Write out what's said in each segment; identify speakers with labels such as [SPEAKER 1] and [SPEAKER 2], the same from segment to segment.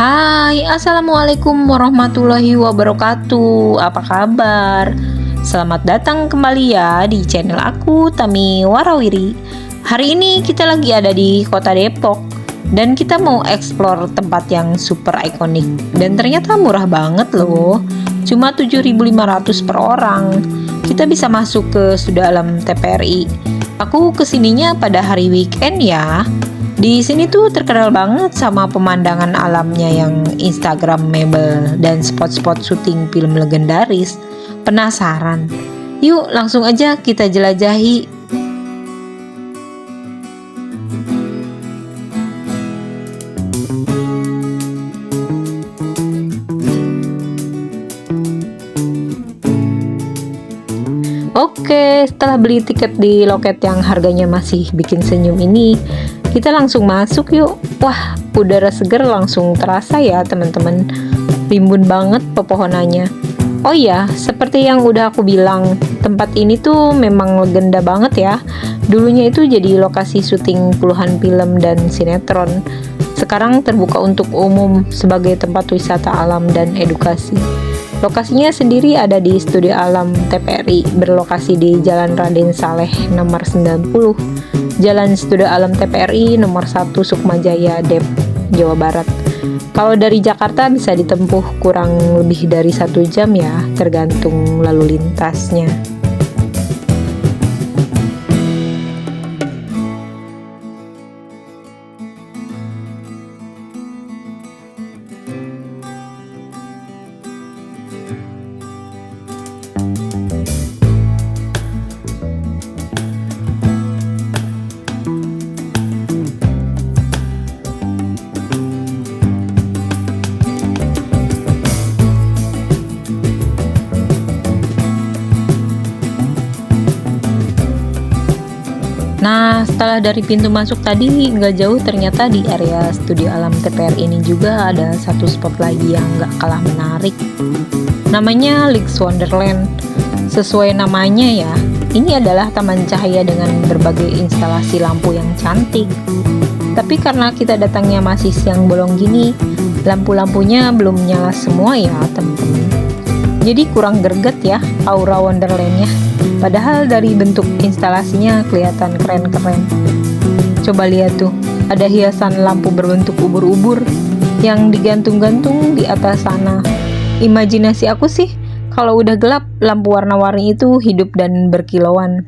[SPEAKER 1] Hai, assalamualaikum warahmatullahi wabarakatuh. Apa kabar? Selamat datang kembali ya di channel aku, Tami Warawiri. Hari ini kita lagi ada di kota Depok dan kita mau explore tempat yang super ikonik dan ternyata murah banget loh. Cuma 7.500 per orang. Kita bisa masuk ke Studio Alam TPRI. Aku kesininya pada hari weekend ya. Di sini tuh terkenal banget sama pemandangan alamnya yang instagramable dan spot-spot syuting film legendaris. Penasaran? Yuk langsung aja kita jelajahi. Oke, setelah beli tiket di loket yang harganya masih bikin senyum ini, kita langsung masuk yuk. Wah, udara seger langsung terasa ya teman-teman. Rimbun banget pepohonannya. Oh iya, seperti yang udah aku bilang, tempat ini tuh memang legenda banget ya. Dulunya itu jadi lokasi syuting puluhan film dan sinetron. Sekarang terbuka untuk umum sebagai tempat wisata alam dan edukasi. Lokasinya sendiri ada di Studio Alam TPRI, berlokasi di Jalan Raden Saleh nomor 90, Jalan Studio Alam TPRI nomor 1 Sukmajaya, Depok, Jawa Barat. Kalau dari Jakarta bisa ditempuh kurang lebih dari 1 jam ya, tergantung lalu lintasnya. Nah, setelah dari pintu masuk tadi, nggak jauh ternyata di area Studio Alam TPRI ini juga ada satu spot lagi yang nggak kalah menarik. Namanya Leaks Wonderland. Sesuai namanya ya, ini adalah taman cahaya dengan berbagai instalasi lampu yang cantik. Tapi karena kita datangnya masih siang bolong gini, lampu-lampunya belum nyala semua ya teman-teman. Jadi kurang greget ya aura Wonderlandnya. Padahal dari bentuk instalasinya kelihatan keren-keren. Coba lihat tuh, ada hiasan lampu berbentuk ubur-ubur yang digantung-gantung di atas sana. Imajinasi aku sih, kalau udah gelap, lampu warna-warni itu hidup dan berkilauan.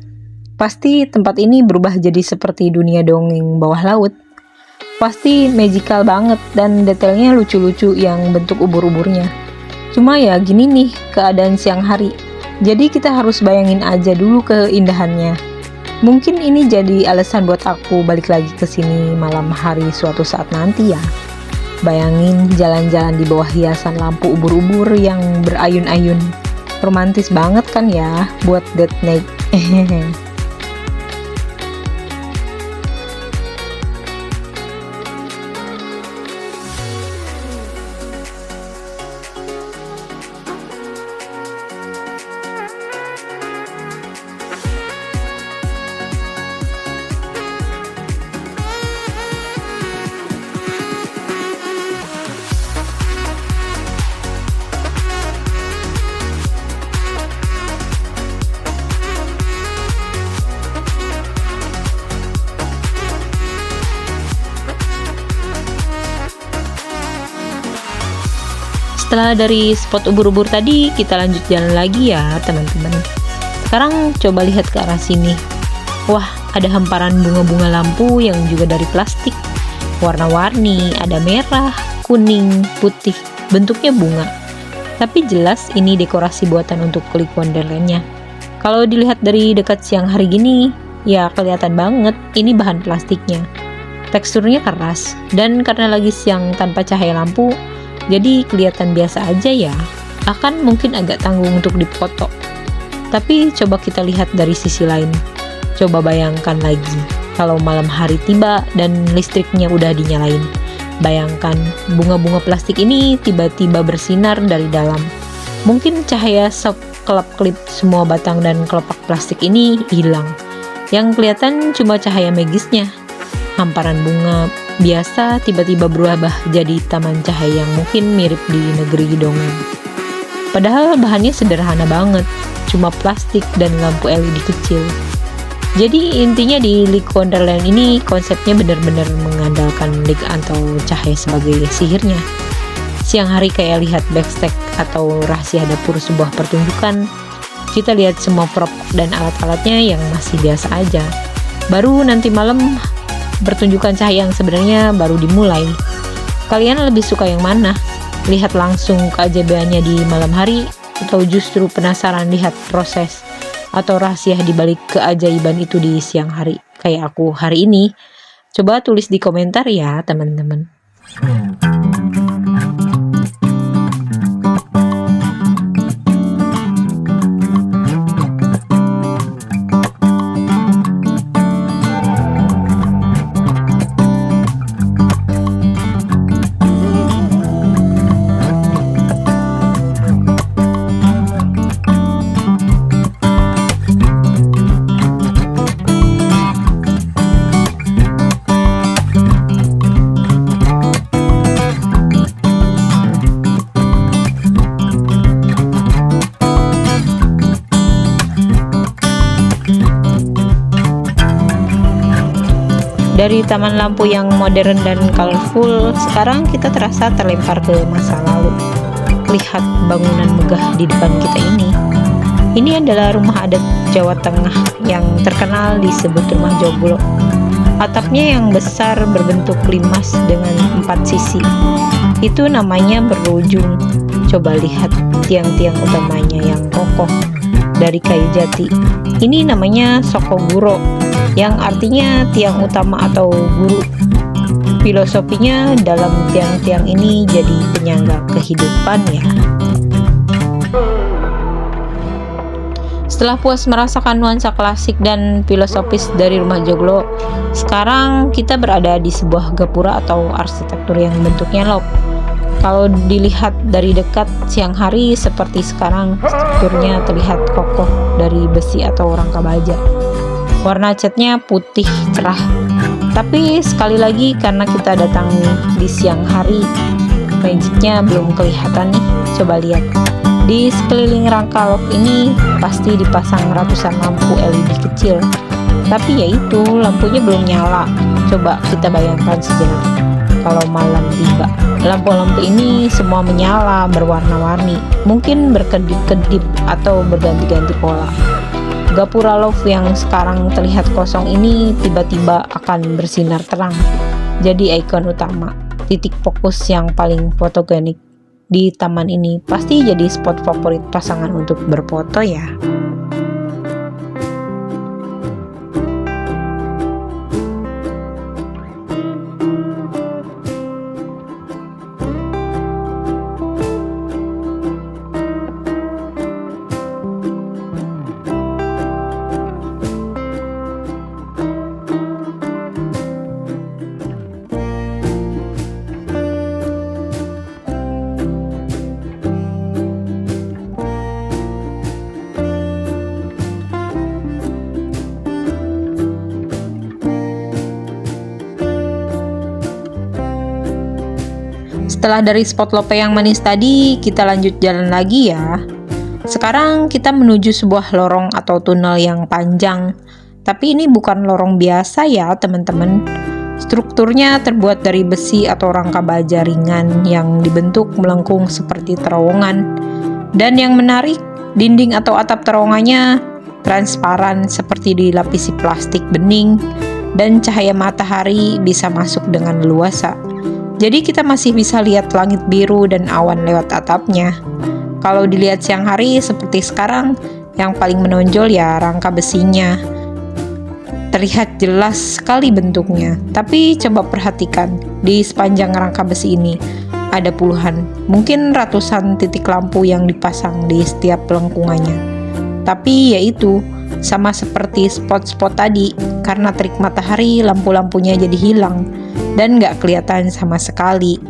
[SPEAKER 1] Pasti tempat ini berubah jadi seperti dunia dongeng bawah laut. Pasti magical banget dan detailnya lucu-lucu yang bentuk ubur-uburnya. Cuma ya gini nih keadaan siang hari. Jadi kita harus bayangin aja dulu keindahannya. Mungkin ini jadi alasan buat aku balik lagi ke sini malam hari suatu saat nanti ya. Bayangin jalan-jalan di bawah hiasan lampu ubur-ubur yang berayun-ayun. Romantis banget kan ya buat date night. Setelah dari spot ubur-ubur tadi, kita lanjut jalan lagi ya teman-teman. Sekarang coba lihat ke arah sini. Wah, ada hamparan bunga-bunga lampu yang juga dari plastik. Warna-warni, ada merah, kuning, putih, bentuknya bunga. Tapi jelas ini dekorasi buatan untuk Leaks Wonderland-nya. Kalau dilihat dari dekat siang hari gini, ya kelihatan banget ini bahan plastiknya. Teksturnya keras, dan karena lagi siang tanpa cahaya lampu, jadi kelihatan biasa aja ya. Akan mungkin agak tanggung untuk dipoto. Tapi coba kita lihat dari sisi lain. Coba bayangkan lagi kalau malam hari tiba dan listriknya udah dinyalain. Bayangkan bunga-bunga plastik ini tiba-tiba bersinar dari dalam. Mungkin cahaya kelap-kelip semua batang dan kelopak plastik ini hilang. Yang kelihatan cuma cahaya magisnya. Hamparan bunga biasa tiba-tiba berubah jadi taman cahaya yang mungkin mirip di negeri dongeng. Padahal bahannya sederhana banget, cuma plastik dan lampu LED kecil. Jadi intinya di League Wonderland ini konsepnya benar-benar mengandalkan League atau cahaya sebagai sihirnya. Siang hari kayak lihat backstage atau rahasia dapur sebuah pertunjukan, kita lihat semua prop dan alat-alatnya yang masih biasa aja. Baru nanti malam pertunjukan cahaya yang sebenarnya baru dimulai. Kalian lebih suka yang mana? Lihat langsung keajaibannya di malam hari atau justru penasaran lihat proses atau rahasia di balik keajaiban itu di siang hari kayak aku hari ini? Coba tulis di komentar ya teman-teman. Dari taman lampu yang modern dan colorful, sekarang kita terasa terlempar ke masa lalu. Lihat bangunan megah di depan kita ini. Ini adalah rumah adat Jawa Tengah yang terkenal disebut rumah joglo. Atapnya yang besar berbentuk limas dengan 4 sisi. Itu namanya berujung. Coba lihat tiang-tiang utamanya yang kokoh dari kayu jati. Ini namanya Sokoguro, yang artinya tiang utama atau guru. Filosofinya dalam tiang-tiang ini jadi penyangga kehidupan ya. Setelah puas merasakan nuansa klasik dan filosofis dari rumah joglo, sekarang kita berada di sebuah gapura atau arsitektur yang bentuknya loft. Kalau dilihat dari dekat siang hari seperti sekarang, strukturnya terlihat kokoh dari besi atau rangka baja. Warna catnya putih cerah. Tapi sekali lagi karena kita datang di siang hari, magicnya belum kelihatan nih. Coba lihat. Di sekeliling rangka loft ini pasti dipasang ratusan lampu LED kecil. Tapi ya itu, lampunya belum nyala. Coba kita bayangkan sejenak. Kalau malam tiba, lampu-lampu ini semua menyala berwarna-warni. Mungkin berkedip-kedip atau berganti-ganti pola. Gapura loft yang sekarang terlihat kosong ini tiba-tiba akan bersinar terang. Jadi ikon utama, titik fokus yang paling fotogenik di taman ini. Pasti jadi spot favorit pasangan untuk berfoto ya. Setelah dari spot lope yang manis tadi, kita lanjut jalan lagi ya. Sekarang kita menuju sebuah lorong atau tunnel yang panjang. Tapi ini bukan lorong biasa ya teman-teman. Strukturnya terbuat dari besi atau rangka baja ringan yang dibentuk melengkung seperti terowongan. Dan yang menarik, dinding atau atap terowongannya transparan seperti dilapisi plastik bening dan cahaya matahari bisa masuk dengan leluasa. Jadi kita masih bisa lihat langit biru dan awan lewat atapnya. Kalau dilihat siang hari seperti sekarang, yang paling menonjol ya rangka besinya. Terlihat jelas sekali bentuknya. Tapi coba perhatikan, di sepanjang rangka besi ini ada puluhan, mungkin ratusan titik lampu yang dipasang di setiap lengkungannya. Tapi yaitu, sama seperti spot-spot tadi, karena terik matahari lampu-lampunya jadi hilang dan nggak kelihatan sama sekali.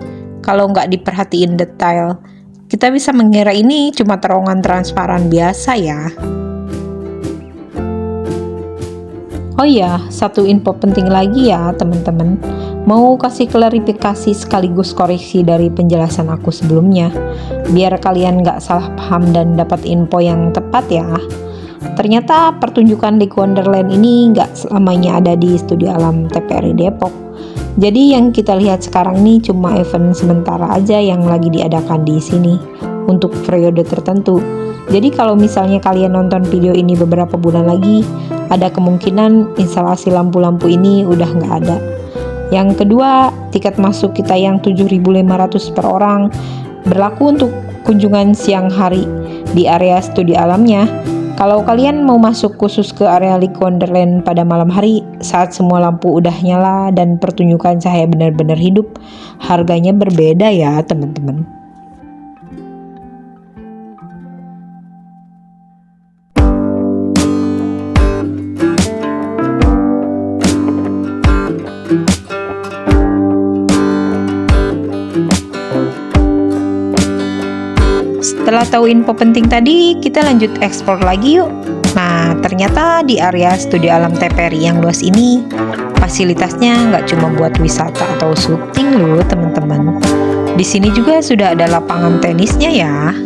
[SPEAKER 1] Kalau nggak diperhatiin detail, kita bisa mengira ini cuma terowongan transparan biasa ya. Oh ya, satu info penting lagi ya teman-teman. Mau kasih klarifikasi sekaligus koreksi dari penjelasan aku sebelumnya, biar kalian gak salah paham dan dapat info yang tepat ya. Ternyata pertunjukan League Wonderland ini gak selamanya ada di Studio Alam TPRI Depok. Jadi yang kita lihat sekarang ini cuma event sementara aja yang lagi diadakan di sini untuk periode tertentu. Jadi kalau misalnya kalian nonton video ini beberapa bulan lagi, ada kemungkinan instalasi lampu-lampu ini udah nggak ada. Yang kedua, tiket masuk kita yang 7.500 per orang berlaku untuk kunjungan siang hari di area Studio Alamnya. Kalau kalian mau masuk khusus ke area League Wonderland pada malam hari saat semua lampu udah nyala dan pertunjukan cahaya benar-benar hidup, harganya berbeda ya teman-teman. Setelah tahu info penting tadi, kita lanjut eksplor lagi yuk. Nah, ternyata di area Studio Alam TPRI yang luas ini, fasilitasnya nggak cuma buat wisata atau syuting loh teman-teman. Di sini juga sudah ada lapangan tenisnya ya.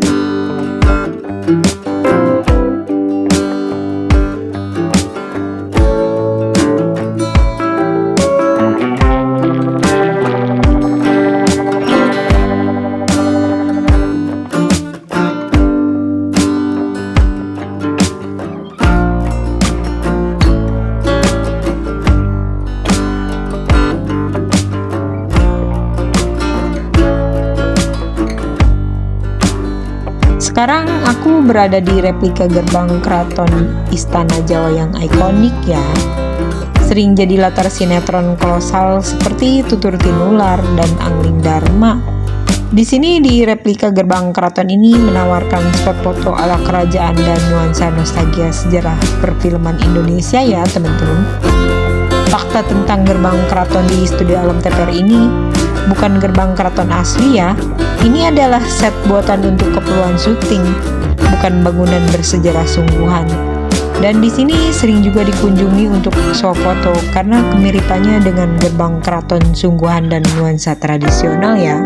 [SPEAKER 1] Sekarang aku berada di replika gerbang keraton Istana Jawa yang ikonik ya. Sering jadi latar sinetron kolosal seperti Tutur Tinular dan Angling Dharma. Di sini di replika gerbang keraton ini menawarkan spot foto ala kerajaan dan nuansa nostalgia sejarah perfilman Indonesia ya teman-teman. Fakta tentang gerbang keraton di Studio Alam TPRI ini bukan gerbang keraton asli ya. Ini adalah set buatan untuk keperluan syuting, bukan bangunan bersejarah sungguhan. Dan di sini sering juga dikunjungi untuk show foto karena kemiripannya dengan gerbang keraton sungguhan dan nuansa tradisional ya.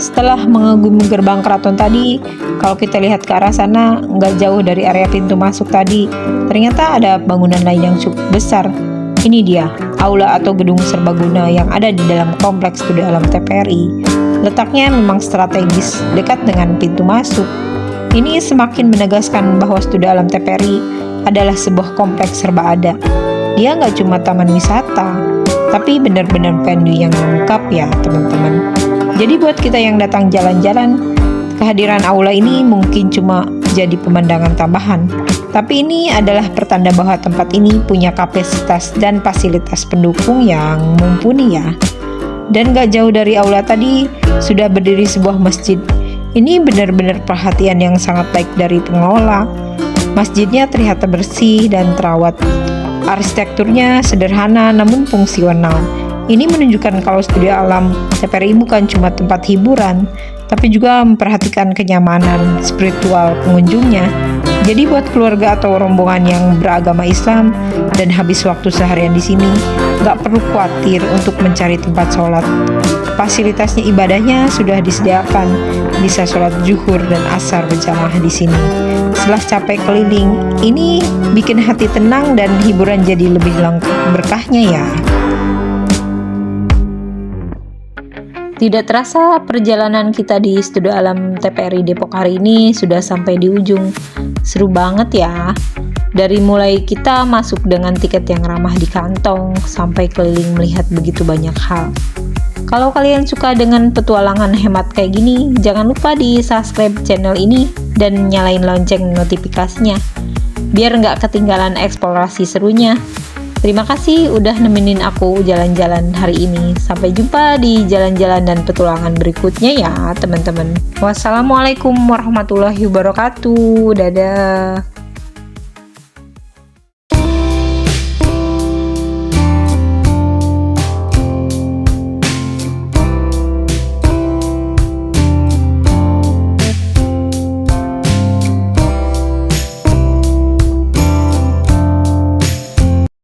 [SPEAKER 1] Setelah mengagumi gerbang keraton tadi, kalau kita lihat ke arah sana, nggak jauh dari area pintu masuk tadi, ternyata ada bangunan lain yang cukup besar. Ini dia, aula atau gedung serbaguna yang ada di dalam kompleks Studio Alam TPRI. Letaknya memang strategis, dekat dengan pintu masuk. Ini semakin menegaskan bahwa Studio Alam TPRI adalah sebuah kompleks serba ada. Dia nggak cuma taman wisata, tapi benar-benar venue yang lengkap ya teman-teman. Jadi buat kita yang datang jalan-jalan, kehadiran aula ini mungkin cuma jadi pemandangan tambahan. Tapi ini adalah pertanda bahwa tempat ini punya kapasitas dan fasilitas pendukung yang mumpuni ya. Dan gak jauh dari aula tadi sudah berdiri sebuah masjid. Ini benar-benar perhatian yang sangat baik dari pengelola. Masjidnya terlihat bersih dan terawat. Arsitekturnya sederhana namun fungsional. Ini menunjukkan kalau Studio Alam TPRI bukan cuma tempat hiburan, tapi juga memperhatikan kenyamanan spiritual pengunjungnya. Jadi buat keluarga atau rombongan yang beragama Islam dan habis waktu seharian di sini, nggak perlu khawatir untuk mencari tempat sholat. Fasilitasnya ibadahnya sudah disediakan, bisa sholat zuhur dan asar berjamaah di sini. Setelah capek keliling, ini bikin hati tenang dan hiburan jadi lebih lengkap berkahnya ya. Tidak terasa perjalanan kita di Studio Alam TPRI Depok hari ini sudah sampai di ujung. Seru banget ya. Dari mulai kita masuk dengan tiket yang ramah di kantong sampai keliling melihat begitu banyak hal. Kalau kalian suka dengan petualangan hemat kayak gini, jangan lupa di subscribe channel ini dan nyalain lonceng notifikasinya biar nggak ketinggalan eksplorasi serunya. Terima kasih udah nemenin aku jalan-jalan hari ini. Sampai jumpa di jalan-jalan dan petualangan berikutnya ya teman-teman. Wassalamualaikum warahmatullahi wabarakatuh. Dadah.